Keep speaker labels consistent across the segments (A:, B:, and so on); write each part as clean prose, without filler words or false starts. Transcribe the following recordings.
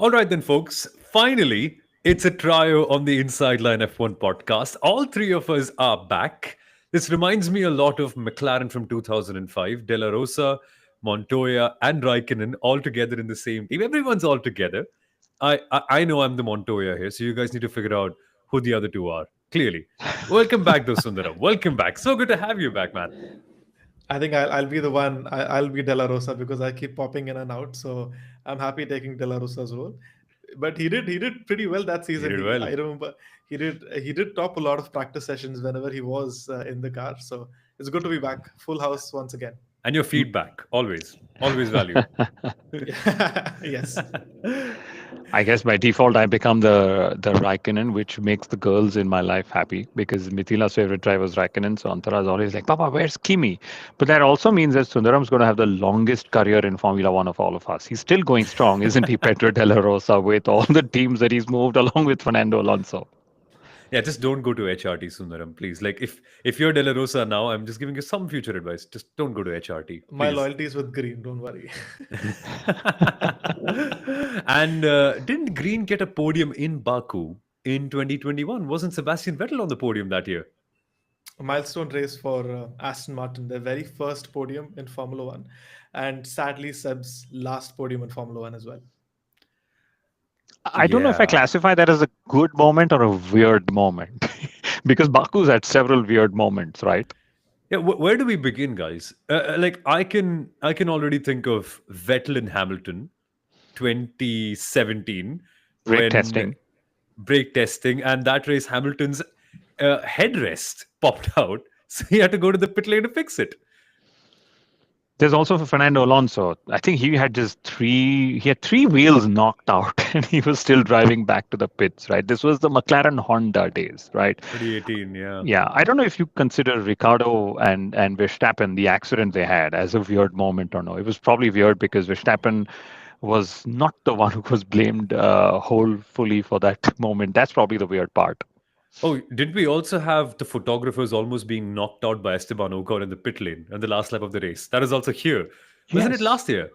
A: All right, then, folks. Finally, it's a trio on the Inside Line F1 podcast. All three of us are back. This reminds me a lot of McLaren from 2005, De La Rosa, Montoya, and Raikkonen all together in the same team. Everyone's all together. I know I'm the Montoya here, so you guys need to figure out who the other two are. Clearly. Welcome back, though, Sundaram. Welcome back. So good to have you back, man.
B: I think I'll be the one. I'll be De La Rosa because I keep popping in and out. So I'm happy taking De La Rosa's role. But he did pretty well that
A: You
B: season.
A: did well.
B: I remember he did top a lot of practice sessions whenever he was in the car. So it's good to be back, full house once again.
A: And your feedback, always valued.
B: Yes.
C: I guess by default I become the Raikkonen, which makes the girls in my life happy because Mithila's favorite driver is Raikkonen. So Antara is always like, Papa, where's Kimi? But that also means that Sundaram's going to have the longest career in Formula One of all of us. He's still going strong, isn't he, Pedro De La Rosa, with all the teams that he's moved along with Fernando Alonso?
A: Yeah, just don't go to HRT, Sundaram, please. Like, if you're De La Rosa now, I'm just giving you some future advice. Just don't go to HRT,
B: My
A: please.
B: loyalty is with Green. Don't worry.
A: And didn't Green get a podium in Baku in 2021? Wasn't Sebastian Vettel on the podium that year?
B: A milestone race for Aston Martin, their very first podium in Formula One, and sadly Seb's last podium in Formula One as well.
C: I don't know if I
A: Yeah.
C: classify that as a good moment or a weird moment because Baku's had several weird moments, right?
A: Yeah, where do we begin, guys? Like, I can already think of Vettel and Hamilton, 2017,
C: Brake
A: when
C: testing.
A: brake testing, and that race Hamilton's headrest popped out, so he had to go to the pit lane to fix it.
C: There's also for Fernando Alonso. I think he had three wheels knocked out and he was still driving back to the pits, right? This was the McLaren Honda days, right?
A: 2018, yeah.
C: Yeah, I don't know if you consider Ricardo and Verstappen, the accident they had, as a weird moment or no. It was probably weird because Verstappen was not the one who was blamed wholly for that moment. That's probably the weird part.
A: Oh, did we also have the photographers almost being knocked out by Esteban Ocon in the pit lane on the last lap of the race? That is also here. Wasn't it
C: Yes.
A: last year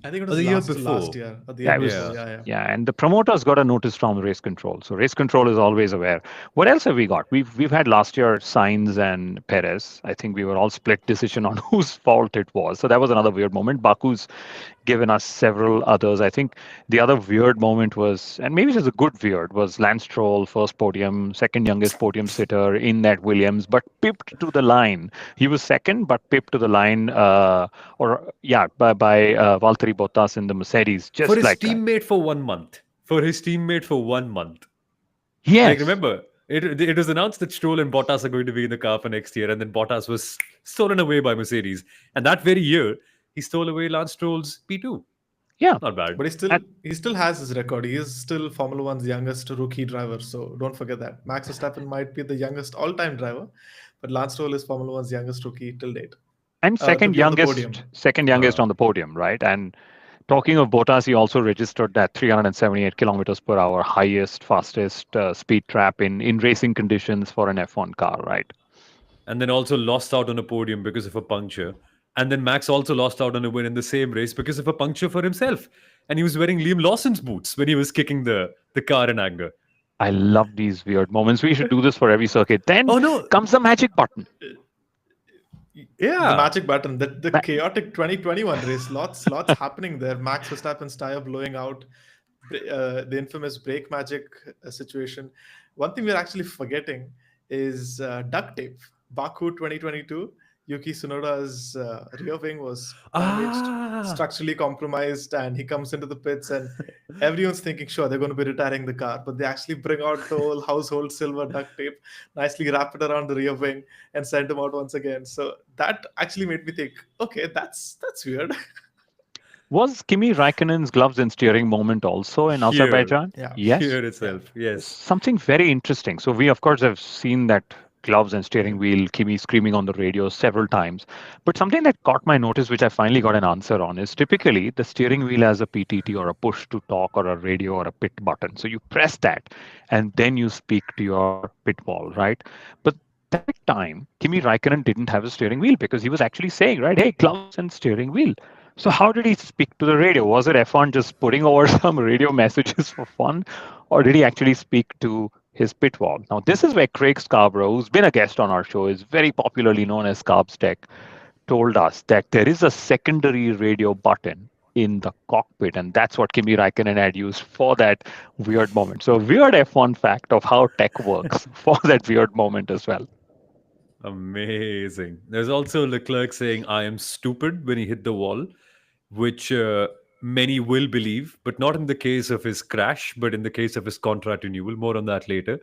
B: I think it
A: or
B: was
A: the year
B: last
A: before?
B: year or the
C: Yeah,
B: year
C: it
B: before.
A: Yeah.
C: was.
B: Yeah, yeah.
C: Yeah, and the promoters got a notice from race control. So race control is always aware. What else have we got? We've had last year Sainz and Perez. I think we were all split decision on whose fault it was. So that was another weird moment. Baku's given us several others. I think the other weird moment was, and maybe it was a good weird, was Lance Stroll, first podium, second youngest podium sitter in that Williams, but pipped to the line. He was second, but pipped to the line, by Valtteri Bottas in the Mercedes,
A: For
C: just
A: his
C: like that.
A: teammate for 1 month. For his teammate for 1 month. Like,
C: Yes,
A: remember, it was announced that Stroll and Bottas are going to be in the car for next year, and then Bottas was stolen away by Mercedes. And that very year, he stole away Lance Stroll's P2.
C: yeah.
A: Not bad.
B: But he still
C: And
B: he still has his record. He is still Formula One's youngest rookie driver. So don't forget that. Max Verstappen might be the youngest all-time driver, but Lance Stroll is Formula One's youngest rookie till date.
C: and
B: To
C: second
B: be on the podium.
C: youngest, second youngest
A: Uh,
C: on the podium, right? And talking of Bottas, he also registered that 378 kilometers per hour, highest, fastest speed trap in racing conditions for an F1 car, right?
A: and then also lost out on a podium because of a puncture. And then Max also lost out on a win in the same race because of a puncture for himself. And he was wearing Liam Lawson's boots when he was kicking the car in anger.
C: I love these weird moments. We should do this for every circuit. Then
A: Oh no!
C: comes the magic button.
B: The
A: Yeah.
B: magic button, the
C: Ma-
B: chaotic 2021 race, lots happening there. Max Verstappen's tire blowing out, the infamous brake magic situation. One thing we're actually forgetting is duct tape. Baku 2022, Yuki Tsunoda's rear wing was damaged,
A: Ah,
B: structurally compromised, and he comes into the pits, and everyone's thinking, sure, they're going to be retiring the car, but they actually bring out the whole household silver duct tape, nicely wrap it around the rear wing, and send him out once again. So that actually made me think, okay, that's weird.
C: Was Kimi Raikkonen's gloves and steering moment also in
A: here.
C: Azerbaijan?
B: Yeah,
C: Yes.
A: Here
B: yeah.
A: itself. Yes.
C: Something very interesting. So we, of course, have seen that gloves and steering wheel, Kimi screaming on the radio several times. But something that caught my notice, which I finally got an answer on, is typically the steering wheel has a PTT or a push to talk or a radio or a pit button. So you press that and then you speak to your pit wall, right? But that time, Kimi Raikkonen didn't have a steering wheel because he was actually saying, right, hey, gloves and steering wheel. So how did he speak to the radio? Was it F1 just putting over some radio messages for fun, or did he actually speak to his pit wall? Now, this is where Craig Scarborough, who's been a guest on our show, is very popularly known as Scarbs Tech, told us that there is a secondary radio button in the cockpit, and that's what Kimi Raikkonen had used for that weird moment. So, a weird F1 fact of how tech works for that weird moment as well.
A: Amazing. There's also Leclerc saying, I am stupid when he hit the wall, which many will believe, but not in the case of his crash, but in the case of his contract renewal. More on that later.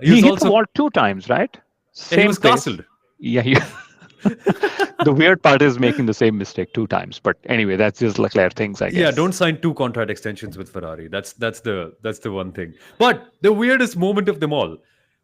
A: He
C: He
A: was
C: hit the
A: also,
C: wall 2 times, right?
A: he
C: Same
A: was
C: place.
A: castled.
C: Yeah, the weird part is making the same mistake 2 times. But anyway, that's just Leclerc things, I
A: Yeah,
C: guess.
A: don't sign two contract extensions with Ferrari. That's the one thing. But the weirdest moment of them all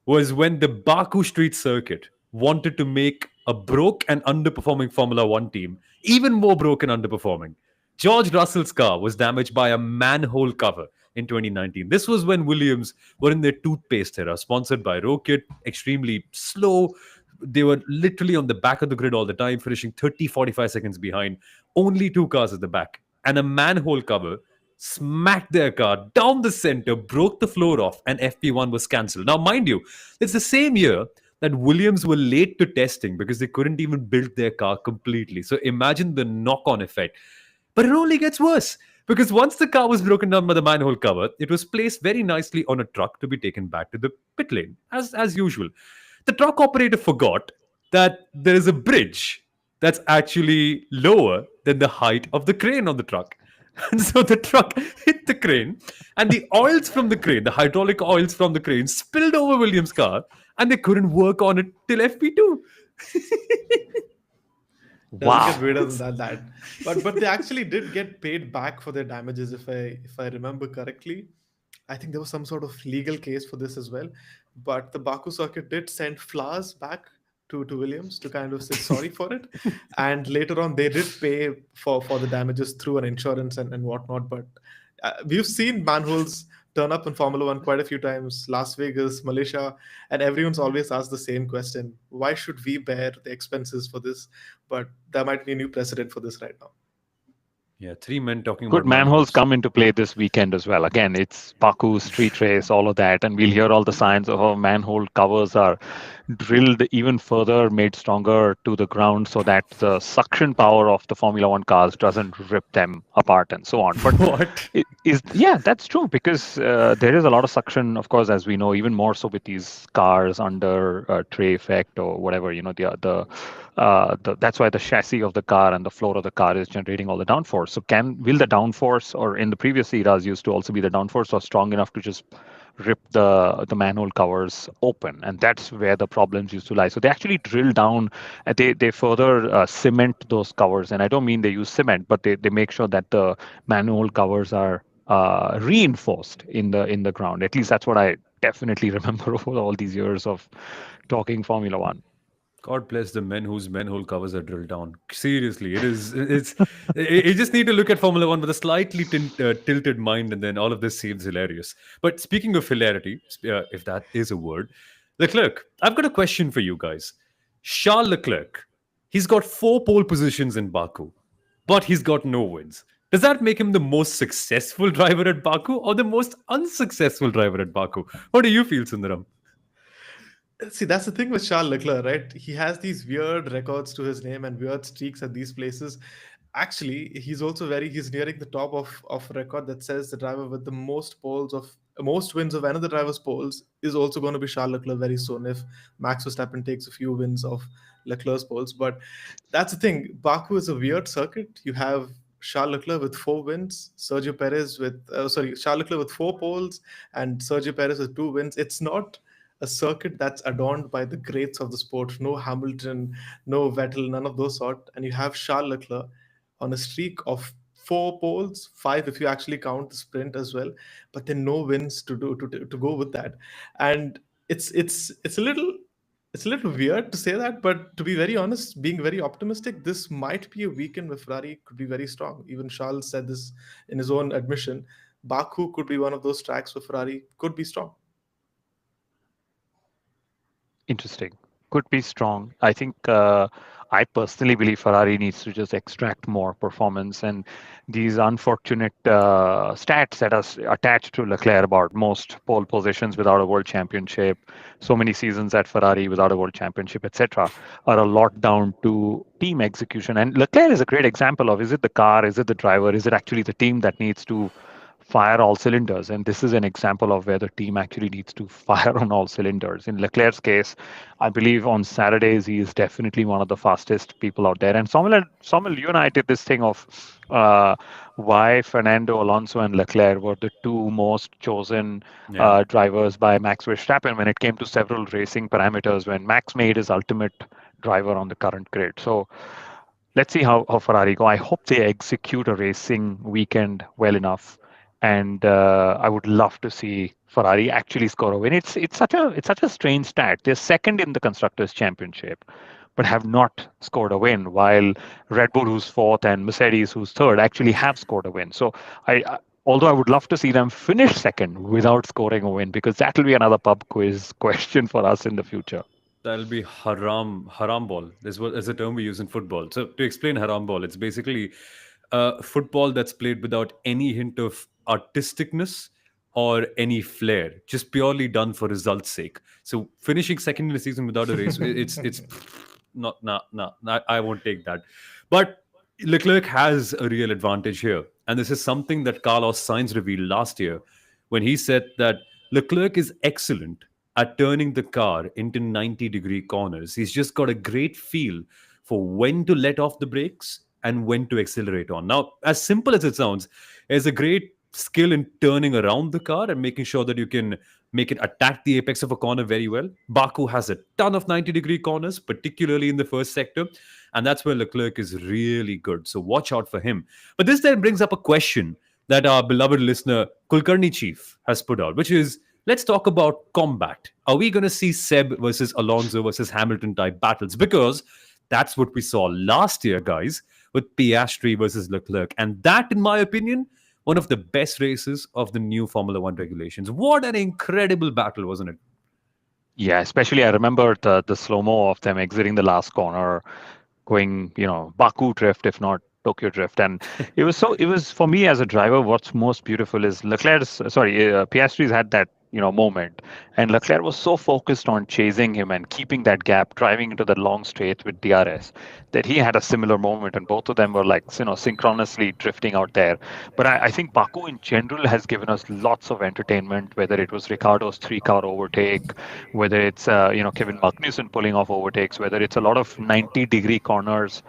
A: was when the Baku Street Circuit wanted to make a broke and underperforming Formula One team even more broke and underperforming. George Russell's car was damaged by a manhole cover in 2019. This was when Williams were in their toothpaste era, sponsored by Rocket, extremely slow. They were literally on the back of the grid all the time, finishing 30, 45 seconds behind. Only two cars at the back. And a manhole cover smacked their car down the center, broke the floor off, and FP1 was cancelled. Now, mind you, it's the same year that Williams were late to testing because they couldn't even build their car completely. So imagine the knock on effect. But it only gets worse because once the car was broken down by the manhole cover, it was placed very nicely on a truck to be taken back to the pit lane, as usual. The truck operator forgot that there is a bridge that's actually lower than the height of the crane on the truck. And so the truck hit the crane, and the oils from the crane, the hydraulic oils from the crane, spilled over Williams' car, and they couldn't work on it till FP2.
B: Doesn't get
C: Wow.
B: weirder than that. But they actually did get paid back for their damages, if I remember correctly. I think there was some sort of legal case for this as well. But the Baku circuit did send flowers back to Williams to kind of say sorry for it. And later on, they did pay for the damages through an insurance and whatnot. But we've seen manholes turn up in Formula One quite a few times, Las Vegas, Malaysia, and everyone's always asked the same question: why should we bear the expenses for this? But there might be a new precedent for this right now.
A: Yeah, three men talking
C: Could
A: about
C: manholes
A: manholes.
C: come into play this weekend as well? Again, it's Baku, street race, all of that. And we'll hear all the signs of how manhole covers are drilled even further, made stronger to the ground so that the suction power of the Formula One cars doesn't rip them apart and so on. But
A: What?
C: it is, yeah, that's true because there is a lot of suction, of course, as we know, even more so with these cars under tray effect or whatever, that's why the chassis of the car and the floor of the car is generating all the downforce. So will the downforce, or in the previous eras used to also be the downforce, was strong enough to just rip the manhole covers open, and that's where the problems used to lie. So they actually drill down, they further cement those covers, and I don't mean they use cement, but they make sure that the manhole covers are reinforced in the ground. At least that's what I definitely remember over all these years of talking Formula One.
A: God bless the men whose manhole covers are drilled down. Seriously, it is. You just need to look at Formula One with a slightly tilted mind, and then all of this seems hilarious. But speaking of hilarity, if that is a word, Leclerc, I've got a question for you guys. Charles Leclerc, he's got four pole positions in Baku, but he's got no wins. Does that make him the most successful driver at Baku or the most unsuccessful driver at Baku? What do you feel, Sundaram?
B: See, that's the thing with Charles Leclerc, right? He has these weird records to his name and weird streaks at these places. Actually, he's nearing the top of a record that says the driver with the most poles of most wins of another driver's poles is also going to be Charles Leclerc very soon if Max Verstappen takes a few wins of Leclerc's poles. But that's the thing. Baku is a weird circuit. You have Charles Leclerc with 4 wins, Charles Leclerc with 4 poles, and Sergio Perez with 2 wins. It's not a circuit that's adorned by the greats of the sport. No Hamilton, no Vettel, none of those sort. And you have Charles Leclerc on a streak of 4 poles, 5 if you actually count the sprint as well. But then no wins to go with that. And it's a little weird to say that, but to be very honest, being very optimistic, this might be a weekend where Ferrari could be very strong. Even Charles said this in his own admission. Baku could be one of those tracks where Ferrari could be strong.
C: Interesting. could be strong. I think I personally believe Ferrari needs to just extract more performance, and these unfortunate stats that are attached to Leclerc about most pole positions without a world championship, so many seasons at Ferrari without a world championship, etc., are a lot down to team execution. And Leclerc is a great example of, is it the car, is it the driver, is it actually the team that needs to fire all cylinders? And this is an example of where the team actually needs to fire on all cylinders. In Leclerc's case, I believe on Saturdays he is definitely one of the fastest people out there. And Samuel, you and I did this thing of why Fernando Alonso and Leclerc were the two most chosen
A: Yeah.
C: drivers by Max Verstappen when it came to several racing parameters when Max made his ultimate driver on the current grid. So let's see how Ferrari go. I hope they execute a racing weekend well enough, and I would love to see Ferrari actually score a win. It's such a strange stat. They're second in the constructors' championship, but have not scored a win. While Red Bull, who's fourth, and Mercedes, who's third, actually have scored a win. So although I would love to see them finish second without scoring a win, because that will be another pub quiz question for us in the future.
A: That'll be haram ball. Is a term we use in football. So to explain haram ball, it's basically football that's played without any hint of artisticness or any flair, just purely done for results' sake. So finishing second in the season without a race, it's not I won't take that. But Leclerc has a real advantage here, and this is something that Carlos Sainz revealed last year when he said that Leclerc is excellent at turning the car into 90-degree corners. He's just got a great feel for when to let off the brakes and when to accelerate on. Now, as simple as it sounds, there's a great skill in turning around the car and making sure that you can make it attack the apex of a corner very well. Baku has a ton of 90-degree corners, particularly in the first sector, and that's where Leclerc is really good. So watch out for him. But this then brings up a question that our beloved listener Kulkarni Chief has put out, which is, let's talk about combat. Are we going to see Seb versus Alonso versus Hamilton type battles? Because that's what we saw last year, guys, with Piastri versus Leclerc. And that, in my opinion, one of the best races of the new Formula One regulations. What an incredible battle, wasn't it?
C: Yeah, especially I remember the slow mo of them exiting the last corner, going, Baku drift, if not Tokyo drift. And it was for me as a driver, what's most beautiful is Piastri's had that, moment. And Leclerc was so focused on chasing him and keeping that gap, driving into the long straight with DRS, that he had a similar moment. And both of them were like, synchronously drifting out there. But I think Baku in general has given us lots of entertainment, whether it was Ricardo's 3-car overtake, whether it's, Kevin Magnussen pulling off overtakes, whether it's a lot of 90-degree corners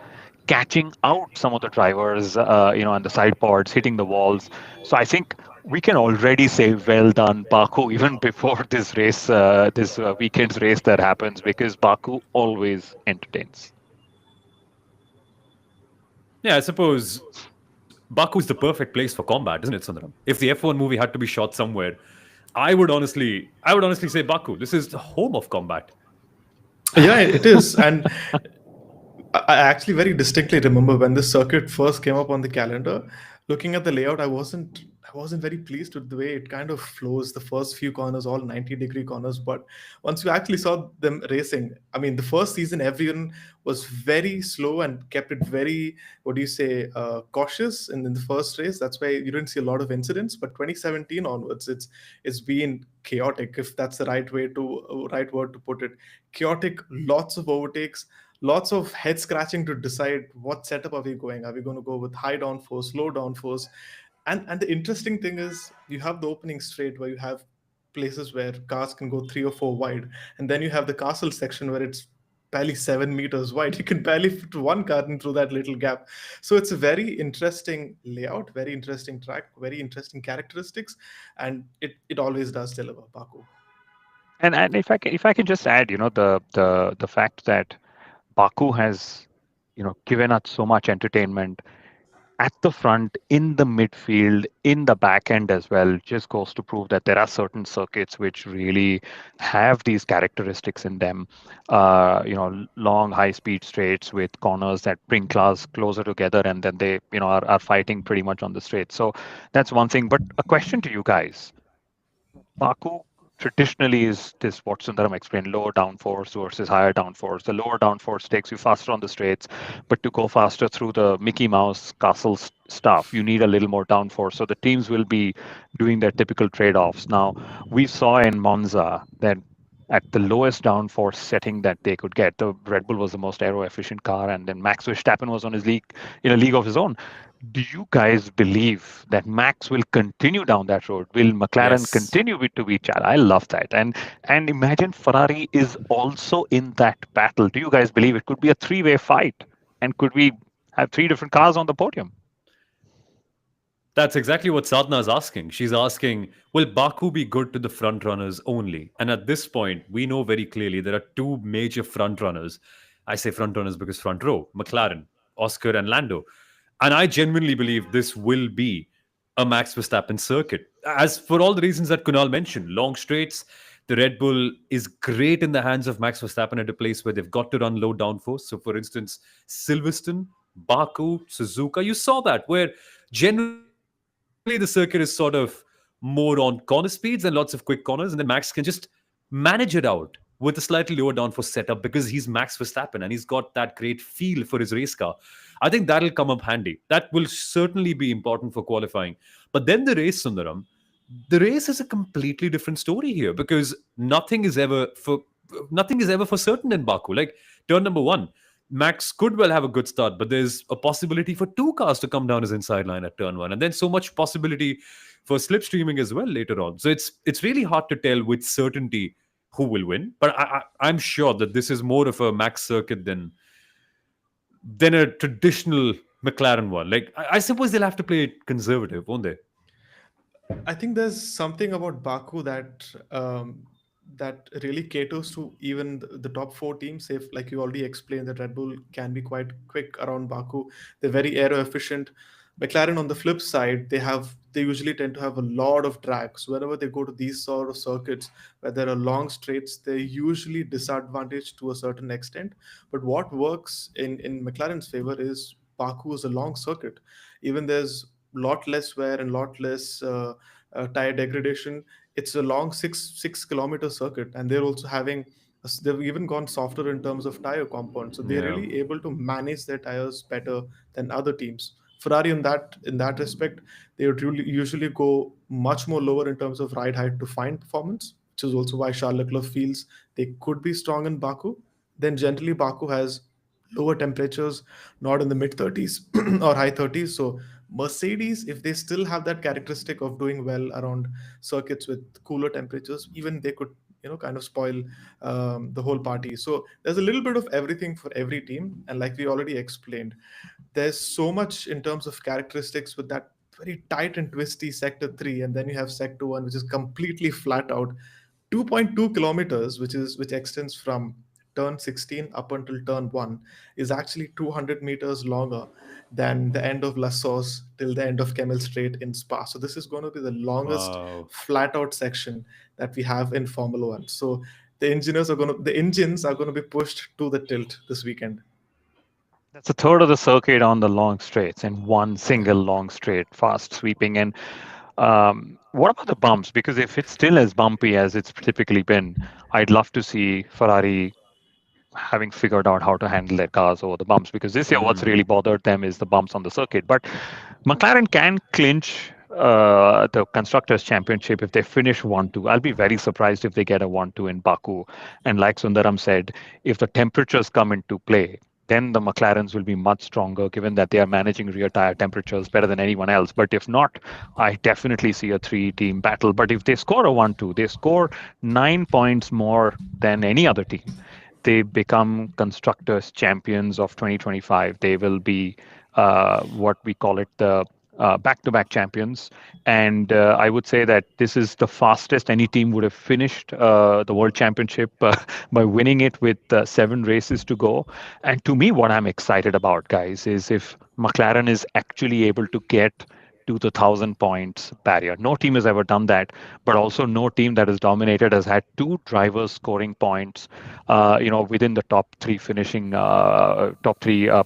C: catching out some of the drivers, on the side pods, hitting the walls. So I think we can already say well done, Baku, even before this race, this weekend's race that happens, because Baku always entertains.
A: Yeah, I suppose Baku is the perfect place for combat, isn't it, Sundaram? If the F1 movie had to be shot somewhere, I would honestly say Baku. This is the home of combat.
B: Yeah, it is. And I actually very distinctly remember when this circuit first came up on the calendar. Looking at the layout, I wasn't very pleased with the way it kind of flows. The first few corners, all 90-degree corners, but once you actually saw them racing, I mean, the first season everyone was very slow and kept it very, what do you say, cautious in the first race. That's why you didn't see a lot of incidents. But 2017 onwards, it's been chaotic, if that's the right word to put it. Chaotic, lots of overtakes, lots of head scratching to decide what setup are we going. Are we going to go with high downforce, low downforce? And the interesting thing is, you have the opening straight where you have places where cars can go 3 or 4 wide, and then you have the castle section where it's barely 7 meters wide. You can barely fit one car in through that little gap. So it's a very interesting layout, very interesting track, very interesting characteristics, and it always does deliver, Baku.
C: And if I can just add, the fact that Baku has, given us so much entertainment at the front, in the midfield, in the back end as well, just goes to prove that there are certain circuits which really have these characteristics in them. Long high speed straights with corners that bring cars closer together, and then they, are fighting pretty much on the straight. So that's one thing. But a question to you guys: Baku traditionally is this what Sundaram explained, lower downforce versus higher downforce. The lower downforce takes you faster on the straights, but to go faster through the Mickey Mouse castle stuff, you need a little more downforce. So the teams will be doing their typical trade-offs. Now, we saw in Monza that at the lowest downforce setting that they could get, the Red Bull was the most aero efficient car, and then Max Verstappen was on his league in a league of his own. Do you guys believe that Max will continue down that road? Will McLaren
A: Yes.
C: continue to be Chad? I love that. And imagine Ferrari is also in that battle. Do you guys believe it could be a three-way fight? And could we have three different cars on the podium?
A: That's exactly what Sadhna is asking. She's asking, will Baku be good to the front runners only? And at this point, we know very clearly there are two major front runners. I say front runners because front row, McLaren, Oscar, and Lando. And I genuinely believe this will be a Max Verstappen circuit. As for all the reasons that Kunal mentioned, long straights, the Red Bull is great in the hands of Max Verstappen at a place where they've got to run low downforce. So, for instance, Silverstone, Baku, Suzuka, you saw that where generally the circuit is sort of more on corner speeds and lots of quick corners, and then Max can just manage it out with a slightly lower downforce setup because he's Max Verstappen and he's got that great feel for his race car. I think that'll come up handy. That will certainly be important for qualifying. But then the race, Sundaram, the race is a completely different story here because nothing is ever for certain in Baku. Like turn number one, Max could well have a good start, but there's a possibility for two cars to come down his inside line at turn one, and then so much possibility for slipstreaming as well later on. So it's really hard to tell with certainty who will win. But I'm sure that this is more of a Max circuit than a traditional McLaren one. Like I suppose they'll have to play it conservative, won't they?
B: I think there's something about Baku that really caters to even the top four teams. If, like you already explained, that Red Bull can be quite quick around Baku. They're very aero efficient. McLaren, on the flip side, they usually tend to have a lot of drag. So whenever they go to these sort of circuits where there are long straights, they're usually disadvantaged to a certain extent. But what works in McLaren's favor is Baku is a long circuit. Even there's lot less wear and lot less tire degradation. It's a long six kilometer circuit, and they're also having they've even gone softer in terms of tire compound, so they're
A: Yeah.
B: really able to manage their tires better than other teams. Ferrari in that respect, they would usually go much more lower in terms of ride height to find performance, which is also why Charles Leclerc feels they could be strong in Baku. Then generally Baku has lower temperatures, not in the mid 30s or high 30s. So Mercedes, if they still have that characteristic of doing well around circuits with cooler temperatures, even they could kind of spoil the whole party. So there's a little bit of everything for every team, and like we already explained, there's so much in terms of characteristics with that very tight and twisty sector 3, and then you have sector 1, which is completely flat out, 2.2 kilometers, which extends from turn 16 up until turn 1, is actually 200 meters longer than the end of La Source till the end of Kemmel Strait in Spa. So this is going to be the longest
A: Wow.
B: flat out section that we have in Formula One. So the engines are going to be pushed to the tilt this weekend.
C: That's a third of the circuit on the long straights and one single long straight, fast sweeping. And what about the bumps? Because if it's still as bumpy as it's typically been, I'd love to see Ferrari having figured out how to handle their cars over the bumps. Because this year, what's really bothered them is the bumps on the circuit. But McLaren can clinch the Constructors' Championship if they finish 1-2. I'll be very surprised if they get a 1-2 in Baku. And like Sundaram said, if the temperatures come into play, then the McLarens will be much stronger, given that they are managing rear tire temperatures better than anyone else. But if not, I definitely see a three-team battle. But if they score a 1-2, they score 9 points more than any other team. They become constructors champions of 2025. They will be what we call it, the back-to-back champions. And I would say that this is the fastest any team would have finished the World Championship by winning it with 7 races to go. And to me, what I'm excited about, guys, is if McLaren is actually able to get to the 1,000 points barrier. No team has ever done that, but also no team that has dominated has had two drivers scoring points, within the top three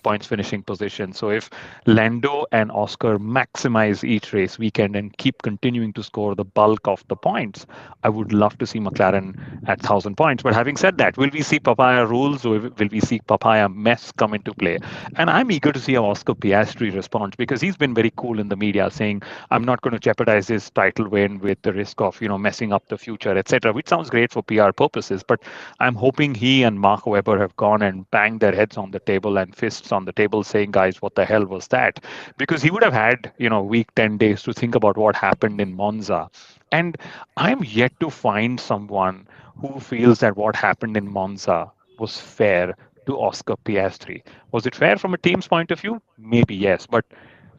C: points finishing position. So if Lando and Oscar maximize each race weekend and keep continuing to score the bulk of the points, I would love to see McLaren at 1,000 points. But having said that, will we see papaya rules or will we see papaya mess come into play? And I'm eager to see how Oscar Piastri responds because he's been very cool in the media saying, I'm not going to jeopardize his title win with the risk of, messing up the future, etc., which sounds great for PR purposes. But I'm hoping he and Mark Webber have gone and banged their heads on the table and fists on the table saying, guys, what the hell was that? Because he would have had, week 10 days to think about what happened in Monza. And I'm yet to find someone who feels that what happened in Monza was fair to Oscar Piastri. Was it fair from a team's point of view? Maybe yes, but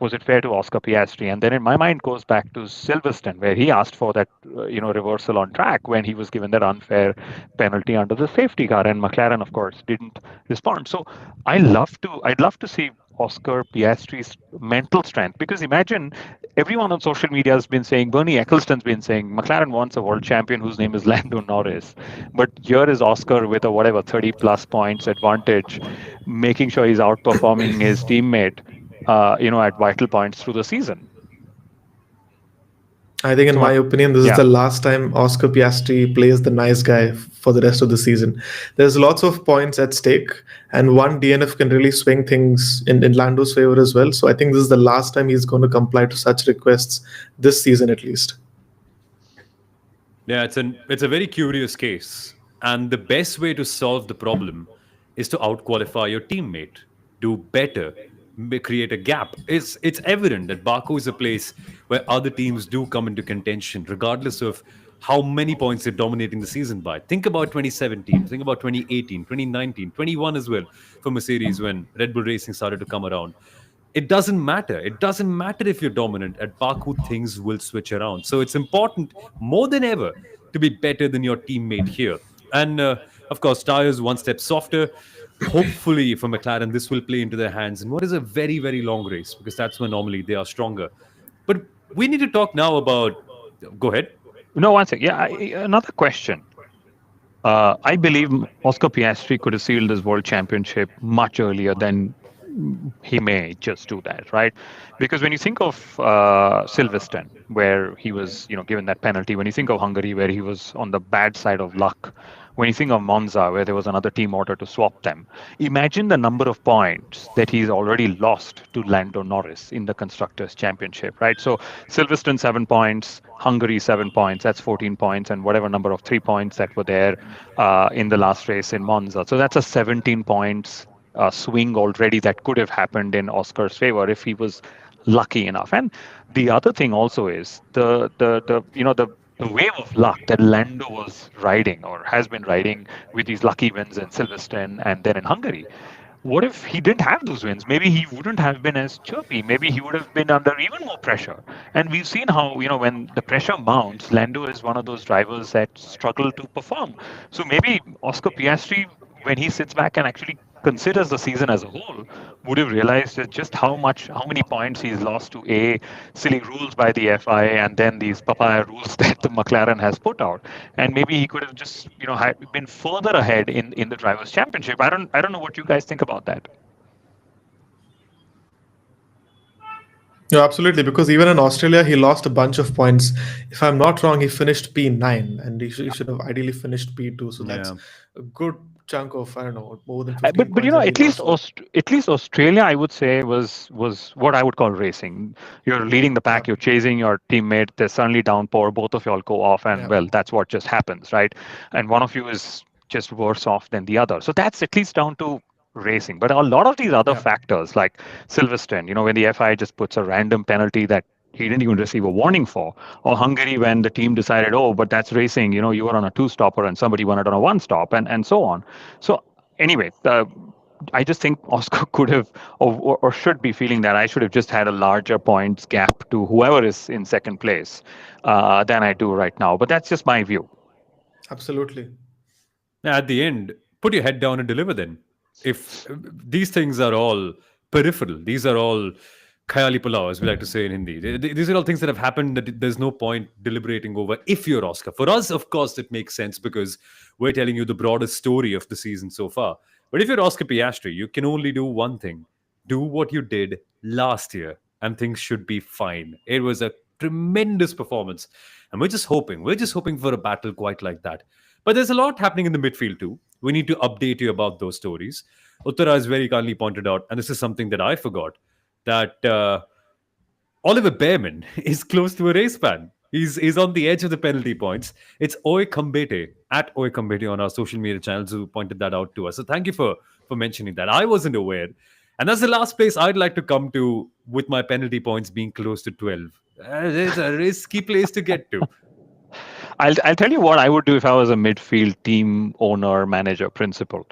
C: was it fair to Oscar Piastri? And then in my mind goes back to Silverstone, where he asked for that, reversal on track when he was given that unfair penalty under the safety car, and McLaren, of course, didn't respond. So I'd love to see Oscar Piastri's mental strength, because imagine everyone on social media has been saying, Bernie Ecclestone's been saying, McLaren wants a world champion whose name is Lando Norris. But here is Oscar with a 30 plus points advantage, making sure he's outperforming his teammate, at vital points through the season.
B: I think, in my opinion, this is the last time Oscar Piastri plays the nice guy for the rest of the season. There's lots of points at stake, and one DNF can really swing things in Lando's favor as well. So I think this is the last time he's going to comply to such requests this season, at least.
A: Yeah, it's a very curious case, and the best way to solve the problem is to outqualify your teammate, do better, create a gap. It's evident that Baku is a place where other teams do come into contention, regardless of how many points they're dominating the season by. Think about 2017, think about 2018, 2019, 21 as well for Mercedes when Red Bull Racing started to come around. It doesn't matter. It doesn't matter if you're dominant. At Baku, things will switch around. So it's important more than ever to be better than your teammate here. And of course, tires one step softer. Hopefully for McLaren, this will play into their hands in what is a very, very long race, because that's when normally they are stronger. But we need to talk now about... Go ahead.
C: No, one second. Yeah, another question. I believe Oscar Piastri could have sealed his world championship much earlier than he may just do that, right? Because when you think of Silverstone, where he was, given that penalty, when you think of Hungary, where he was on the bad side of luck, when you think of Monza, where there was another team order to swap them, imagine the number of points that he's already lost to Lando Norris in the Constructors' Championship, right? So Silverstone 7 points, Hungary 7 points, that's 14 points, and whatever number of 3 points that were there in the last race in Monza. So that's a 17 points swing already that could have happened in Oscar's favor if he was lucky enough. And the other thing also is the wave of luck that Lando was riding or has been riding with these lucky wins in Silverstone and then in Hungary. What if he didn't have those wins? Maybe he wouldn't have been as chirpy. Maybe he would have been under even more pressure. And we've seen how, when the pressure mounts, Lando is one of those drivers that struggle to perform. So maybe Oscar Piastri, when he sits back and actually considers the season as a whole, would have realized just how many points he's lost to silly rules by the FIA and then these papaya rules that the McLaren has put out. And maybe he could have just, been further ahead in the Drivers' Championship. I don't know what you guys think about that.
B: No, absolutely, because even in Australia, he lost a bunch of points. If I'm not wrong, he finished P9, and he should have ideally finished P2. So that's a good chunk of, I don't know, more than 15
C: but
B: points.
C: at least Australia, I would say, was what I would call racing. You're leading the pack, you're chasing your teammate, there's suddenly downpour, both of y'all go off, and well, that's what just happens, right? And one of you is just worse off than the other. So that's at least down to racing. But a lot of these other factors, like Silverstone, when the FIA just puts a random penalty that he didn't even receive a warning for, or Hungary when the team decided, oh, but that's racing, you were on a 2-stopper and somebody won it on a 1-stop, and so on. So anyway, I just think Oscar could have or should be feeling that I should have just had a larger points gap to whoever is in second place than I do right now. But that's just my view.
B: Absolutely.
A: At the end, put your head down and deliver then. If these things are all peripheral, these are all khayali pulao, as we like to say in Hindi. These are all things that have happened that there's no point deliberating over if you're Oscar. For us, of course, it makes sense because we're telling you the broader story of the season so far. But if you're Oscar Piastri, you can only do one thing: do what you did last year, and things should be fine. It was a tremendous performance, and we're just hoping for a battle quite like that. But there's a lot happening in the midfield too. We need to update you about those stories. Uttara has very kindly pointed out, and this is something that I forgot, that Oliver Behrman is close to a race ban. He's on the edge of the penalty points. It's Oy Kambete at Oy Kambete on our social media channels who pointed that out to us. So thank you for mentioning that. I wasn't aware. And that's the last place I'd like to come to with my penalty points being close to 12. It's a risky place to get to.
C: I'll tell you what I would do if I was a midfield team owner, manager, principal.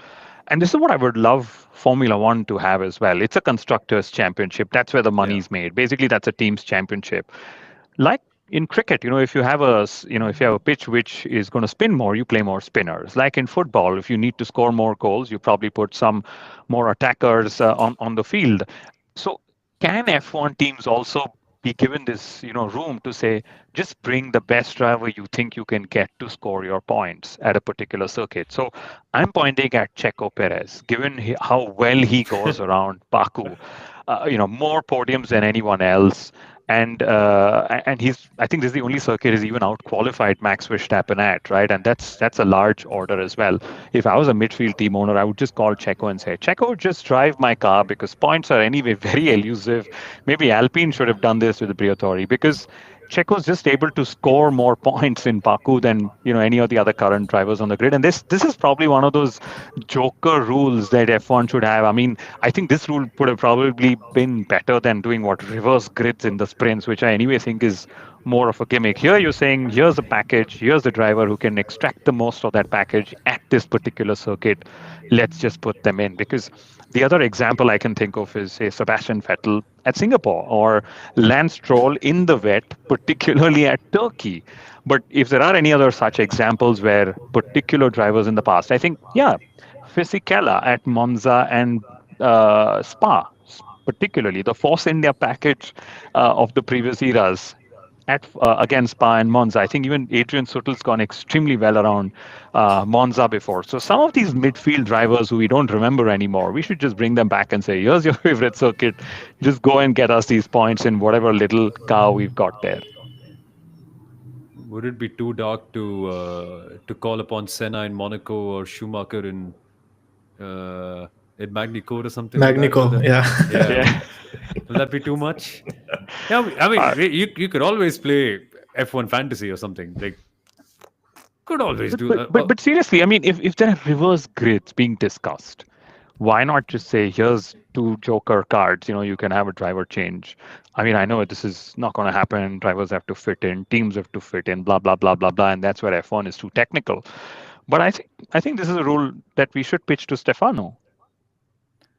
C: And this is what I would love Formula One to have as well. It's a constructors' championship. That's where the
A: Yeah.
C: money's made. Basically, that's a team's championship. Like in cricket, if you have a pitch which is going to spin more, you play more spinners. Like in football, if you need to score more goals, you probably put some more attackers on the field. So can F1 teams also be given this room to say, just bring the best driver you think you can get to score your points at a particular circuit? So I'm pointing at Checo Perez, given how well he goes around Baku, more podiums than anyone else. And he's, I think this is the only circuit he's even out qualified Max Verstappen at, right? And that's a large order as well. If I was a midfield team owner, I would just call Checo and say, Checo, just drive my car, because points are anyway very elusive. Maybe Alpine should have done this with the Briatore, because Checo's just able to score more points in Baku than any of the other current drivers on the grid. And this is probably one of those joker rules that F1 should have. I mean, I think this rule would have probably been better than doing reverse grids in the sprints, which I anyway think is more of a gimmick. Here you're saying, here's a package, here's the driver who can extract the most of that package at this particular circuit. Let's just put them in. Because the other example I can think of is, say, Sebastian Vettel at Singapore, or Lance Stroll in the wet, particularly at Turkey. But if there are any other such examples where particular drivers in the past, I think, yeah, Fisichella at Monza and Spa, particularly the Force India package of the previous eras at against Spa and Monza. I think even Adrian Suttle's gone extremely well around Monza before. So some of these midfield drivers who we don't remember anymore, we should just bring them back and say, here's your favorite circuit. Just go and get us these points in whatever little car we've got there.
A: Would it be too dark to call upon Senna in Monaco or Schumacher in Magny-Cours or something like that?
B: Magnico, yeah.
A: Yeah. Will that be too much? Yeah, I mean, you could always play F1 Fantasy or something. Like, could always do that.
C: But seriously, I mean, if there are reverse grids being discussed, why not just say, here's 2 joker cards, you can have a driver change. I mean, I know this is not going to happen. Drivers have to fit in, teams have to fit in, blah, blah, blah, blah, blah. And that's where F1 is too technical. But I think this is a rule that we should pitch to Stefano.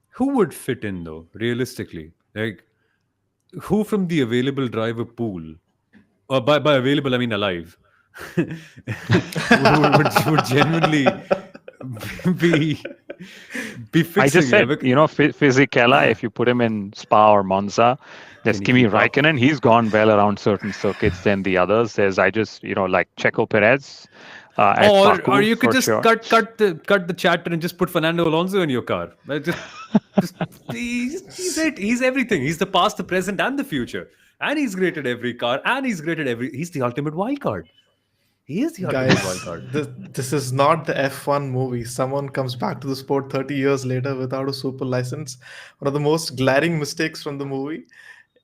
A: Who would fit in, though, realistically? Like, who from the available driver pool, or by available, I mean alive, would genuinely be fixing
C: I just said,
A: it?
C: Fisichella, if you put him in Spa or Monza, there's Kimi Raikkonen. He's gone well around certain circuits than the others. There's, like Checo Perez.
A: Or you could just cut the chatter and just put Fernando Alonso in your car. Like, he's everything. He's the past, the present, and the future. And he's great at every car. And he's the ultimate wild card. He is the ultimate wild card.
B: This is not the F1 movie. Someone comes back to the sport 30 years later without a super license. One of the most glaring mistakes from the movie.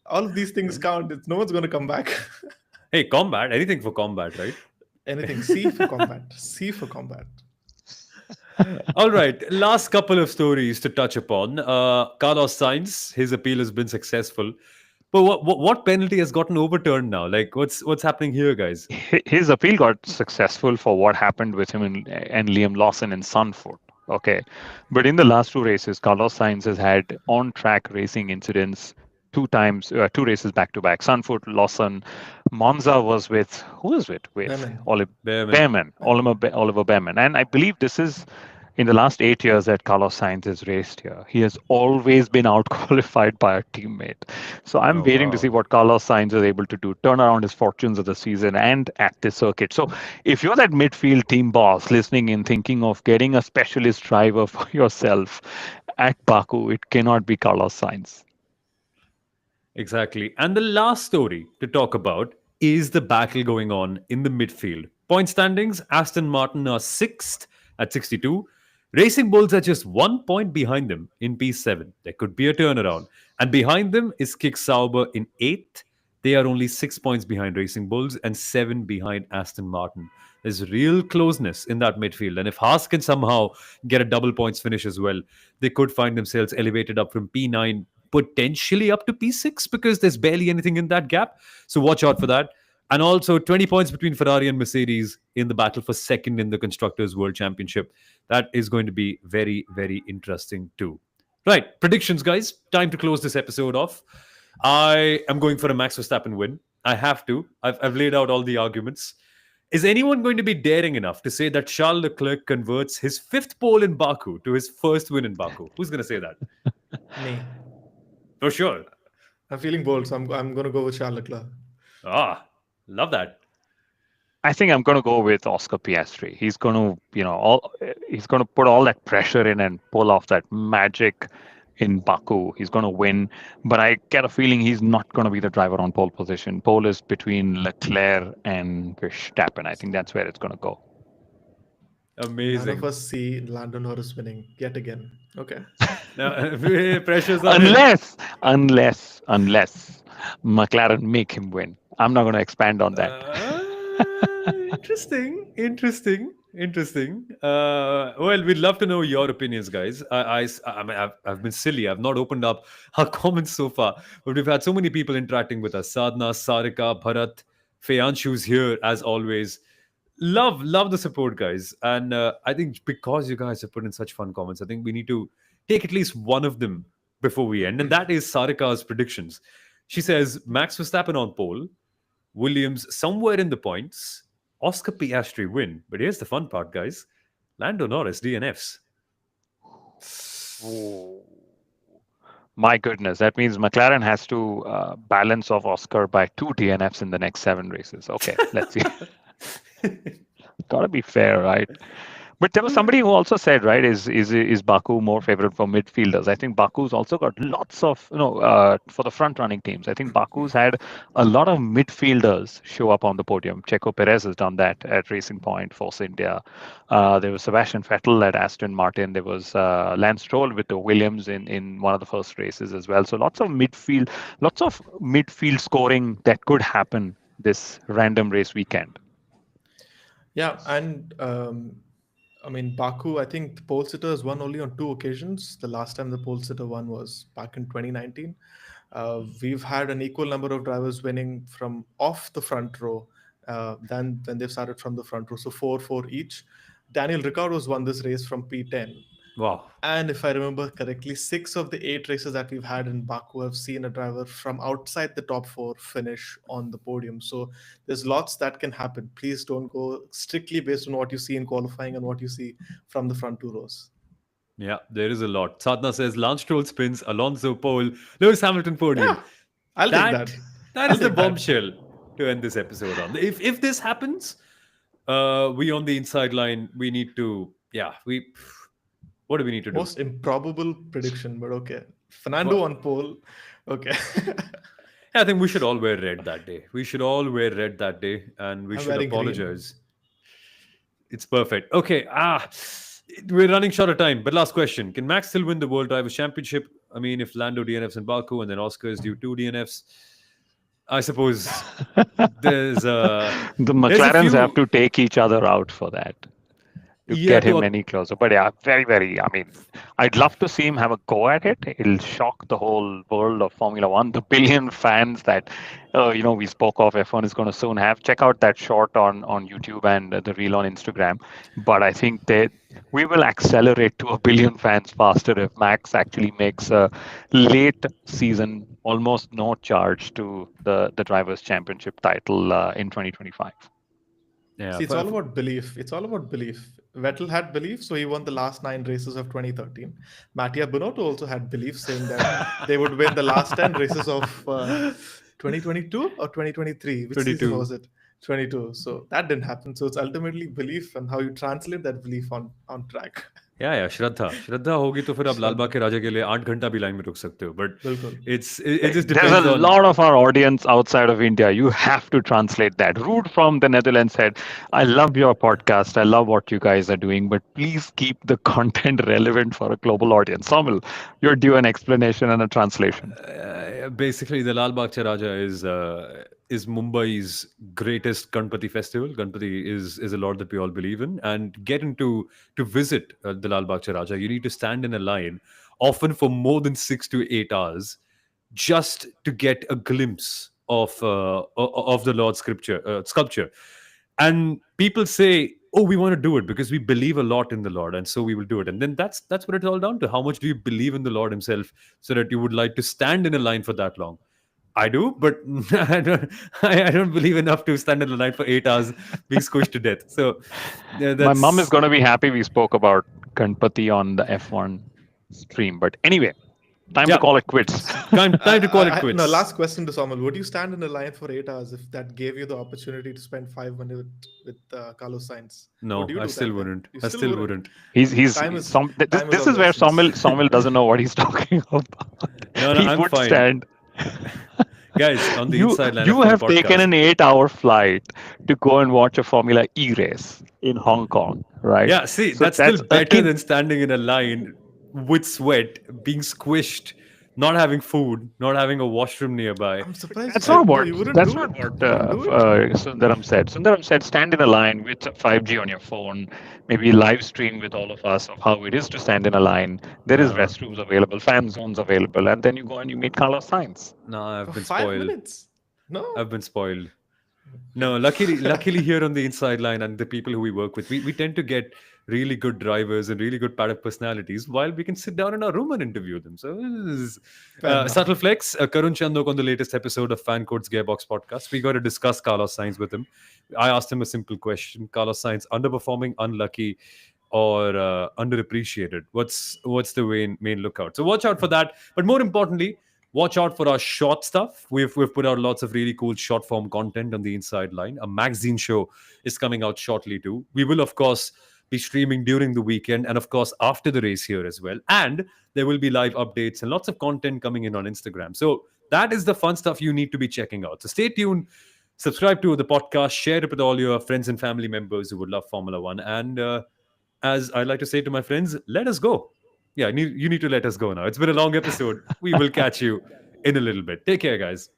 B: All of these things count. No one's going to come back.
A: Hey, combat. Anything for combat, right?
B: Anything. C for combat. C for combat.
A: All right. Last couple of stories to touch upon. Carlos Sainz, his appeal has been successful. But what penalty has gotten overturned now? Like, what's happening here, guys?
C: His appeal got successful for what happened with him and Liam Lawson in Sunfoot. Okay. But in the last 2 races, Carlos Sainz has had on-track racing incidents 2 times, 2 races back-to-back. Sunfoot, Lawson. Monza was who was it? With Oliver Behrman. And I believe this is, in the last 8 years that Carlos Sainz has raced here, he has always been outqualified by a teammate. So I'm
A: Oh,
C: waiting to see
A: wow.
C: what Carlos Sainz is able to do, turn around his fortunes of the season and at the circuit. So if you're that midfield team boss listening in, thinking of getting a specialist driver for yourself at Baku, it cannot be Carlos Sainz.
A: Exactly. And the last story to talk about is the battle going on in the midfield. Point standings: Aston Martin are sixth at 62. Racing Bulls are just 1 point behind them in P7. There could be a turnaround. And behind them is Kick Sauber in eighth. They are only 6 points behind Racing Bulls and seven behind Aston Martin. There's real closeness in that midfield. And if Haas can somehow get a double points finish as well, they could find themselves elevated up from P9 potentially up to P6 because there's barely anything in that gap. So watch out for that. And also 20 points between Ferrari and Mercedes in the battle for second in the Constructors' World Championship. That is going to be very, very interesting too. Right, predictions, guys. Time to close this episode off. I am going for a Max Verstappen win. I have to. I've laid out all the arguments. Is anyone going to be daring enough to say that Charles Leclerc converts his fifth pole in Baku to his first win in Baku? Who's going to say that?
B: Me.
A: For sure.
B: I'm feeling bold, so I'm going to go with Charles Leclerc.
A: Ah, love that.
C: I think I'm going to go with Oscar Piastri. He's going to, he's going to put all that pressure in and pull off that magic in Baku. He's going to win, but I get a feeling he's not going to be the driver on pole position. Pole is between Leclerc and Verstappen. I think that's where it's going to go.
B: None
A: Amazing.
B: of us see Lando Norris winning yet again. Okay.
A: Now, pressures on him.
C: Unless McLaren make him win. I'm not going to expand on that.
A: Interesting. Well, we'd love to know your opinions, guys. I mean, I've been silly. I've not opened up our comments so far, but we've had so many people interacting with us. Sadhna, Sarika, Bharat, Feyanshu's here as always. Love the support, guys. And I think because you guys have put in such fun comments, I think we need to take at least one of them before we end, and that is Sarika's predictions. She says Max Verstappen on pole, Williams somewhere in the points, Oscar Piastri win. But here's the fun part, guys. Lando Norris DNFs.
C: Oh. My goodness, that means McLaren has to balance off Oscar by 2 DNFs in the next 7 races. Okay, let's see. Got to be fair, right? But there was somebody who also said, right, is Baku more favorite for midfielders? I think Baku's also got lots of, for the front running teams. I think Baku's had a lot of midfielders show up on the podium. Checo Perez has done that at Racing Point, Force India. There was Sebastian Vettel at Aston Martin. There was Lance Stroll with the Williams in one of the first races as well. So lots of midfield scoring that could happen this random race weekend.
B: Yeah, and I mean, Baku, I think the pole sitters won only on 2 occasions. The last time the pole sitter won was back in 2019. We've had an equal number of drivers winning from off the front row than when they've started from the front row. So 4 each. Daniel Ricciardo's won this race from P10.
A: Wow.
B: And if I remember correctly, 6 of the 8 races that we've had in Baku have seen a driver from outside the top 4 finish on the podium. So there's lots that can happen. Please don't go strictly based on what you see in qualifying and what you see from the front 2 rows.
A: Yeah, there is a lot. Sadhna says Lance Stroll spins, Alonso pole, Lewis Hamilton podium.
B: Yeah, I'll take that.
A: That is the bombshell to end this episode on. If this happens, we on the inside line, we need to, what do we need to do?
B: Most improbable prediction, but okay. Fernando on pole. Okay.
A: I think we should all wear red that day. And we
B: I'm
A: should
B: wearing
A: apologize. It's perfect. Okay. We're running short of time, but last question. Can Max still win the World Drivers' Championship? I mean, if Lando DNFs in Baku and then Oscar is due 2 DNFs, I suppose there's
C: the McLarens have to take each other out for that. To get him any closer. But yeah, very, very, I mean, I'd love to see him have a go at it. It'll shock the whole world of Formula One. The billion fans that, we spoke of, F1 is going to soon have. Check out that short on YouTube and the reel on Instagram. But I think that we will accelerate to 1 billion fans faster if Max actually makes a late season, almost no charge to the Drivers' Championship title in 2025.
A: Yeah,
B: See, it's all about belief. It's all about belief. Vettel had belief, so he won the last 9 races of 2013. Mattia Binotto also had belief, saying that they would win the last 10 races of 2022 or 2023. Which season
A: 22.
B: was it? 22. So that didn't happen. So it's ultimately belief and how you translate that belief on track.
A: या श्रद्धा होगी तो फिर आप लाल बाग
B: Shraddha.
A: के राजा के लिए 8 घंटा भी लाइन में रुक सकते हो but
B: Bilkul.
A: it just
C: There's a
A: depends on.
C: lot of our audience outside of India. You have to translate that. Rude from the Netherlands said, I love your podcast. I love what you guys are doing, but please keep the content relevant for a global audience. Samil, you're due an explanation and a translation.
A: Basically, the Lal Bagh Raja is Mumbai's greatest Ganpati festival. Ganpati is a lord that we all believe in, and getting to visit the Lal Bagh Raja, you need to stand in a line, often for more than 6 to 8 hours, just to get a glimpse of the Lord's sculpture. And people say, "Oh, we want to do it because we believe a lot in the Lord, and so we will do it." And then that's what it's all down to. How much do you believe in the Lord Himself, so that you would like to stand in a line for that long? I do, but I don't believe enough to stand in the line for 8 hours being squished to death. So yeah,
C: My mom is
A: that's
C: going to be happy we spoke about Ganpati on the F1 stream. But anyway, time to
A: yeah.
C: call it quits.
A: Time to call it
B: No,
A: quits.
B: last question to Samuel. Would you stand in a line for 8 hours if that gave you the opportunity to spend 5 minutes with Carlos Sainz? Would
A: No,
B: you
A: I
B: do
A: still
B: that then?
A: wouldn't.
B: You
A: I
B: still
A: still
B: wouldn't.
A: wouldn't.
C: He's
B: Time is
C: some.
B: time is
C: This
B: of
C: is
B: the
C: where
B: essence.
C: Samuel doesn't know what he's talking about.
A: No,
C: He
A: I'm
C: would
A: fine.
C: stand.
A: Guys, on the
C: You
A: Inside Line
C: you
A: F1
C: have taken
A: podcast.
C: an 8-hour flight to go and watch a Formula E race in Hong Kong, right?
A: Yeah, see,
C: So
A: that's still
C: that's
A: better
C: akin.
A: than standing in a line with sweat, being squished, not having food, not having a washroom nearby.
B: I'm surprised you
C: That's
B: said
C: not
B: no.
C: what
B: You wouldn't
C: that's
B: do
C: not
B: it.
C: what
B: You wouldn't do it.
C: Sundaram said. Sundaram said stand in a line with 5G on your phone, maybe live stream with all of us of how it is to stand in a line. There is
A: No,
C: restrooms available, fan zones available, and then you go and you meet Carlos Sainz.
A: no,
B: For
A: I've been
B: five
A: spoiled.
B: minutes. No.
A: I've been spoiled.
B: Okay.
A: No, luckily here on the Inside Line and the people who we work with, we tend to get really good drivers and really good paddock personalities while we can sit down in our room and interview them. So this is
B: Fair enough.
A: subtle flex. Karun Chandok on the latest episode of Fan Code's Gearbox podcast. We got to discuss Carlos Sainz with him. I asked him a simple question: Carlos Sainz underperforming, unlucky, or underappreciated? What's the main lookout? So watch out for that. But more importantly, watch out for our short stuff. We've put out lots of really cool short form content on the Inside Line. A magazine show is coming out shortly too. We will of course be streaming during the weekend and of course after the race here as well. And there will be live updates and lots of content coming in on Instagram. So that is the fun stuff you need to be checking out. So stay tuned. Subscribe to the podcast, share it with all your friends and family members who would love Formula One. And as I like to say to my friends, let us go. Yeah, you need to let us go now. It's been a long episode. We will catch you in a little bit. Take care, guys.